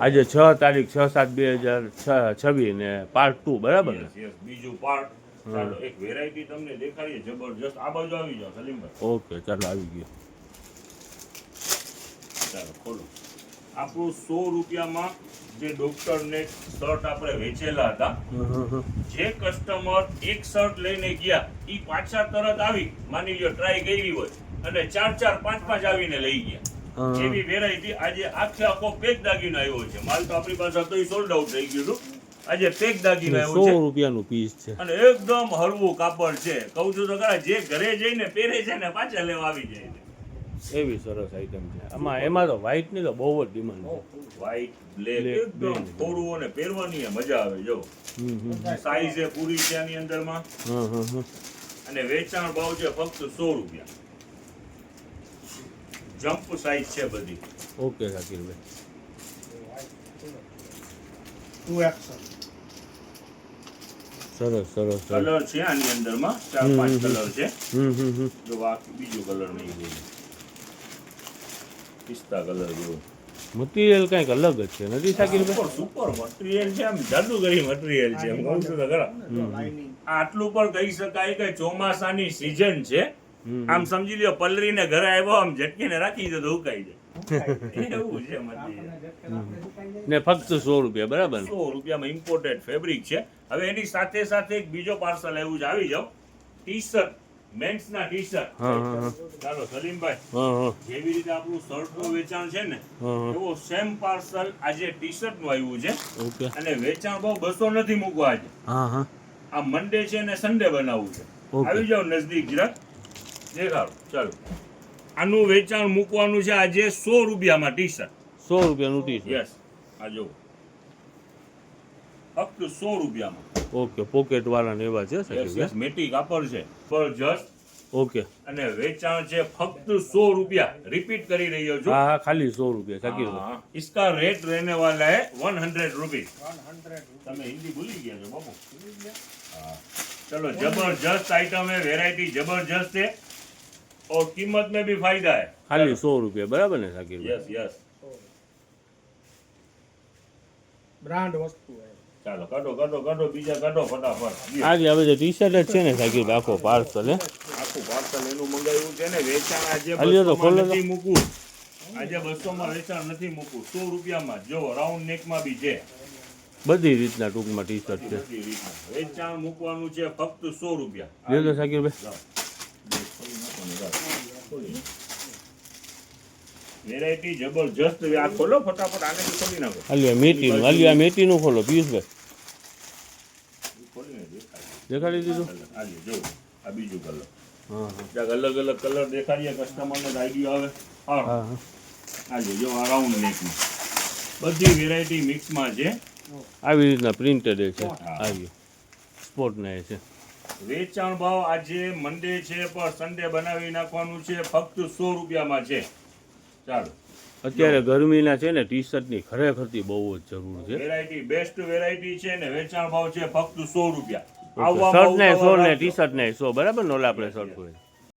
આજે 6 તારીખ 6/7/2026 ને પાર્ટ 2 બરાબર ને? બીજું પાર્ટ. ચાલો એક વેરાયટી તમને દેખાડીએ જબરજસ્ત. આ બાજુ આવી જાઓ સલીમભાઈ. ઓકે ચાલો આવી ગયો. ચાલો ખોલો. આપણું 100 રૂપિયામાં જે ડોક્ટરને શર્ટ આપણે વેચેલા હતા, જે કસ્ટમર એક શર્ટ લઈને ગયા એ પાછા તરત આવી, માની લ્યો ટ્રાય કરી હોય અને 4 5 5 આવીને લઈ ગયા. એવી વેરાયટી આજે આખો પેક દાગીનો આવ્યો છે. માલ તો આપણી પાસે હતો એ સોલ્ડ આઉટ થઈ ગયું હતું. આજે પેક દાગીનો આવ્યો છે. 100 રૂપિયાનું પીસ છે અને એકદમ હળવું કાપડ છે. કહું છું તો ખરા, જે ઘરે જઈને પહેરે છે ને પાછા લેવા આવી જાય છે. એવી સરસ આઈટમ છે. એમાં તો વ્હાઈટ ની તો બહુ જ ડિમાન્ડ છે. વ્હાઈટ બ્લેક એકદમ થોડું અને પહેરવાની મજા આવે. જો સાઈઝ એ પૂરી છે આની અંદરમાં. અને વેચાણ ભાવ છે ફક્ત 100 રૂપિયા. જમ્પ સાઈઝ છે બધી. ઓકે શાકીરભાઈ. સરસ સરસ કલર છે આની અંદરમાં 4 5 કલર છે. જો બીજો કલર નહીં હોય, પિસ્તા કલર જેવો. મટીરિયલ કંઈક અલગ જ છે નથી શાકીરભાઈ? સુપર મટીરિયલ છે. આમ જાદુગરી મટીરિયલ છે. એમ કહું છું તો ખરા. આટલું પણ કહી શકાય કે ચોમાસાની સીઝન છે. આમ સમજી લ્યો પલરીને ઘરે આવ્યો, આમ ઝટકીને રાખી દો તો ઉકાઈ જાય. એવું છે મટીરિયલ. ને ફક્ત 100 રૂપિયા બરાબર ને? 100 રૂપિયામાં ઇમ્પોર્ટેડ ફેબ્રિક છે. હવે એની સાથે સાથે એક બીજો પાર્સલ આવ્યું છે. આવી જાઓ. ટી શર્ટ, મેન્સ ના ટી શર્ટ. ચાલો સલીમભાઈ, જેવી રીતે આપણું શર્ટ નું વેચાણ છે ને, એવો સેમ પાર્સલ આજે ટી શર્ટ નું આવ્યું છે. અને વેચાણ ભાવ 200 નથી મૂકવા આજે. આ મંડે છે ને સન્ડે બનાવવું છે. આવી જાઓ નજદીક જરાક દેખાડો. ચાલો, આનું વેચાણ મૂકવાનું છે આજે 100 રૂપિયામાં ટી શર્ટ. 100 રૂપિયાનું ટી શર્ટ. યસ, આ જો ફક્ત 100 રૂપિયામાં. ઓકે, પોકેટ વાળા ને એવા છે યસ, મેટી કાપડ છે પર જસ્ટ. ઓકે. અને વેચાણ છે ફક્ત 100 રૂપિયા. રિપીટ કરી રહ્યો છું. હા ખાલી 100 રૂપિયા શાકીરભાઈ. इसका रेट रहने वाला है 100 रुपीज. તમે હિન્દી ભૂલી ગયા છો બાપુ. चलो जबरदस्त आइटम है, वैरायटी जबरदस्त है और कीमत में भी फायदा है. खाली 100 રૂપિયા બરાબર ને શાકીરભાઈ? Yes yes. બ્રાન્ડ વસ્તુ છે. ચાલો કાઢો બીજા કાઢો ફટાફટ. આજે હવે જે ટી શર્ટ જ છે ને શાકીરભાઈ, આખો પાર્સલ આખું પાર્સલ એનું મંગાવ્યું છે ને. વેચાણ આજે તો ખોલો નથી મૂકવું. આજે 200 માં વેચાણ નથી મૂકવું. 100 રૂપિયામાં જો રાઉન્ડ નેક માં બી છે. બધી રીતના ટૂંકમાં ટી શર્ટ છે. વેચાણ મૂકવાનું છે ફક્ત 100 રૂપિયા. લે લો શાકીરભાઈ. વેરાયટી જબરજસ્ત. આ ખોલો ફટાફટ. આને બી ખોલી નાખો. આ મેટીનું ખોલો પિયુષભાઈ. દેખાડી દીધું. આજે જો આ બીજું કલર. અલગ અલગ કલર દેખાડીએ કસ્ટમરને આઈડિયા આવે. આજે જો આ રાઉન્ડ નેકમાં બધી વેરાયટી મિક્સમાં છે. આવી રીતના પ્રિન્ટેડ છે. આવી સ્પોર્ટના છે. વેચાણ ભાવ આજે મંડે છે પણ સન્ડે બનાવી નાખવાનું છે. ફક્ત 100 રૂપિયામાં છે. ચાલો, અત્યારે ગરમીના છે ને ટી શર્ટની ખરેખરથી બહુ જ જરૂર છે. વેરાયટી બેસ્ટ વેરાયટી છે ને વેચાણ ભાવ છે ફક્ત 100 રૂપિયા. શર્ટ ને 100 ને ટી શર્ટ ને 100 બરાબર ને? ઓલા આપણે શર્ટ હોય